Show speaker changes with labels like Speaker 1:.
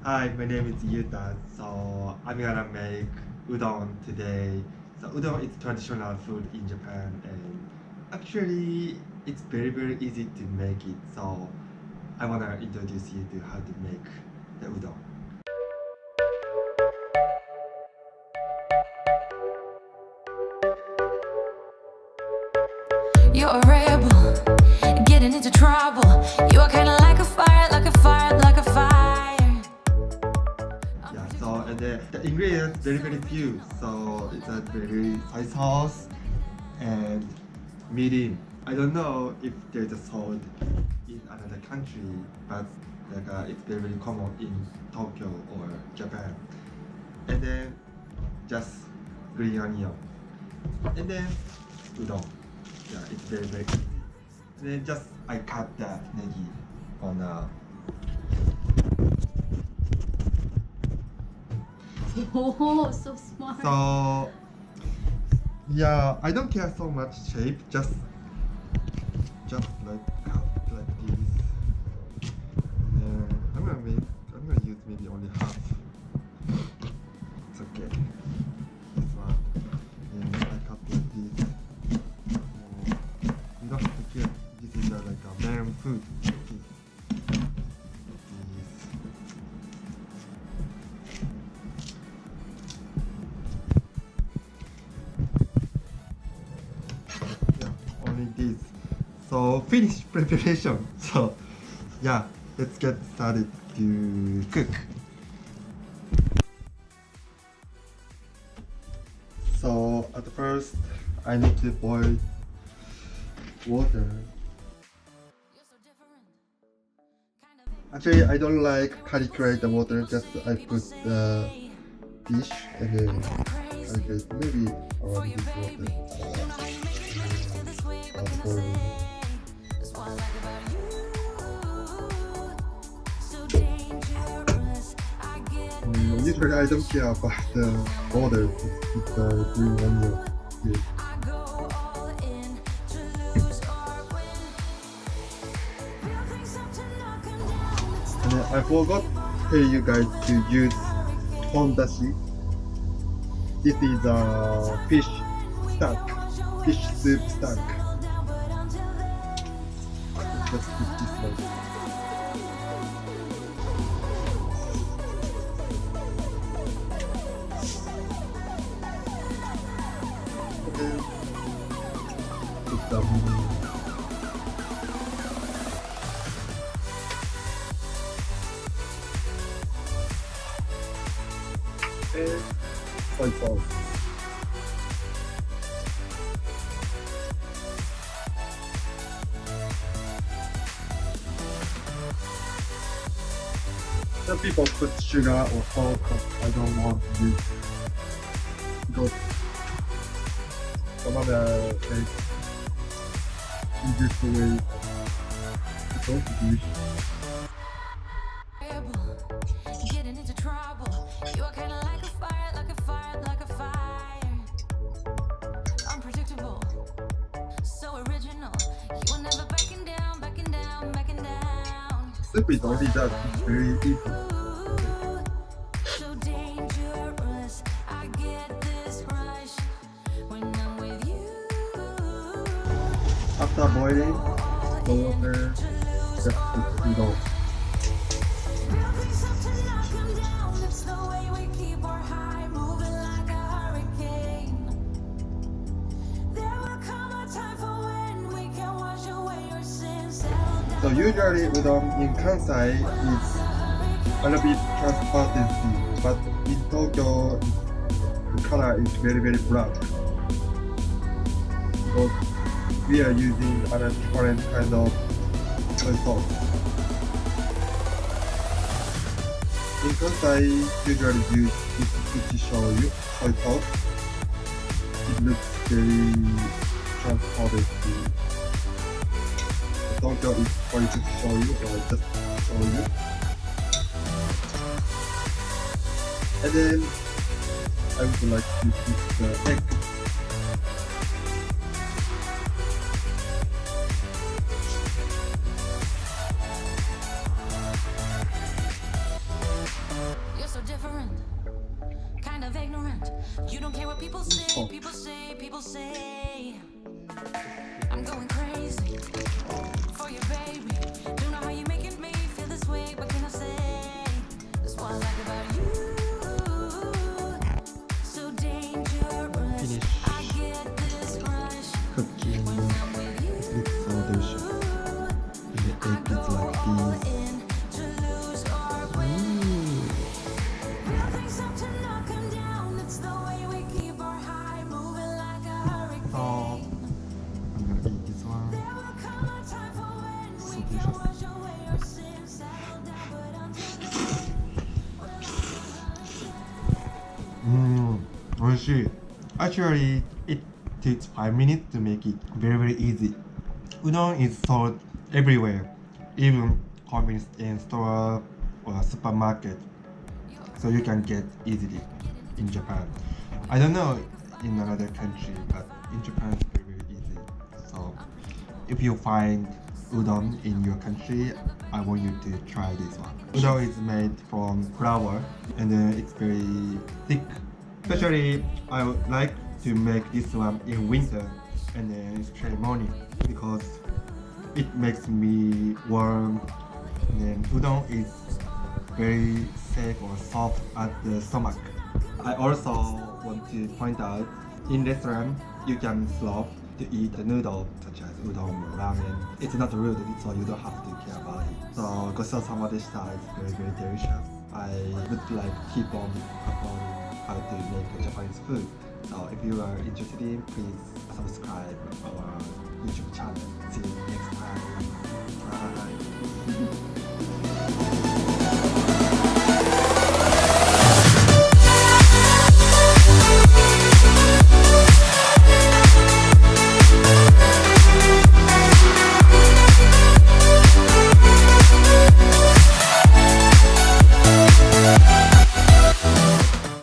Speaker 1: Hi, my name is Udon. So I'm gonna make udon today. So udon is traditional food in Japan, and actually it's very easy to make it. So I wanna introduce you to how to make the udon.
Speaker 2: You're a rebel, getting into trouble. You are kinda like a fire, like a fire, like a fire.
Speaker 1: Yeah. So and the ingredients very few. So it's a very soy sauce and mirin. I don't know if there's a salt in another country, but it's very common in Tokyo or Japan. And then just green onion, and then udon. Yeah, it's very easy. And then just I cut the negi on a.
Speaker 3: Oh, so smart.
Speaker 1: So yeah, I don't care so much shape. Just like cut like this. And then I'm gonna use maybe only half. It's okay. This one. And I cut like this. You don't have to care. This is like a man food. Only this. So finish preparation. So yeah, let's get started to cook. So at first I need to boil water. Actually I don't like calculate the water, just I put the dish and then calculate maybe around this water. Usually I don't care about the border, it's green onion here. And then I forgot to tell you guys to use hondashi. This is a fish stock, fish soup stock. Let's put this one. Put the and soy sauce. Some people put sugar or salt, but I don't want to use because some other like easiest way to go to dish.
Speaker 2: Getting into trouble. You are kinda like a fire, like a fire, like a fire. Unpredictable, so original. You are never backing down, backing down, backing down.
Speaker 1: Soup is only that, it's very easy.
Speaker 2: So dangerous, I get this rush when I'm with you.
Speaker 1: After boiling the water, just put udon. So usually udon in Kansai is a little bit transparency, but in Tokyo the color is very black. Because we are using a different kind of soy sauce. In Kansai usually use this uchi shoyu soy sauce. It looks very transparency. Tokyo is for you to shoyu or just shoyu. And then I would like to put the egg.
Speaker 2: different, kind of ignorant. You don't care what people say, people say, people say. I'm going crazy for you, baby. Don't know how you making me feel this way. What can I say? That's what I like about you. So dangerous.
Speaker 1: Finish.
Speaker 2: I get this rush
Speaker 1: Cooking.
Speaker 2: when I'm with you.
Speaker 1: It looks so delicious. And the egg is like this.
Speaker 2: In to lose or win. Nothing's up to knock 'em down. It's the way we keep our high moving like a hurricane.
Speaker 1: So I'm gonna eat this one.
Speaker 2: There will come a time for when
Speaker 1: So
Speaker 2: we can
Speaker 1: delicious.
Speaker 2: wash away our sins, settle down, but until
Speaker 1: Oishi. Actually, it takes 5 minutes to make it very easy. Udon is sold everywhere, even convenience store or supermarket, so you can get easily in Japan. I don't know in another country, but in Japan it's very easy. So if you find udon in your country, I want you to try this one. Udon is made from flour and it's very thick. Especially, I would like to make this one in winter and then straight morning because it makes me warm. And then udon is very safe or soft at the stomach. I also want to point out, in restaurant you can swap to eat the noodle such as udon or ramen. It's not rude, so you don't have to care about it. So gochou-sama deshita is very delicious. I would like keep on how to make Japanese food. So if you are interested in, please subscribe our YouTube channel. See you next time. Bye.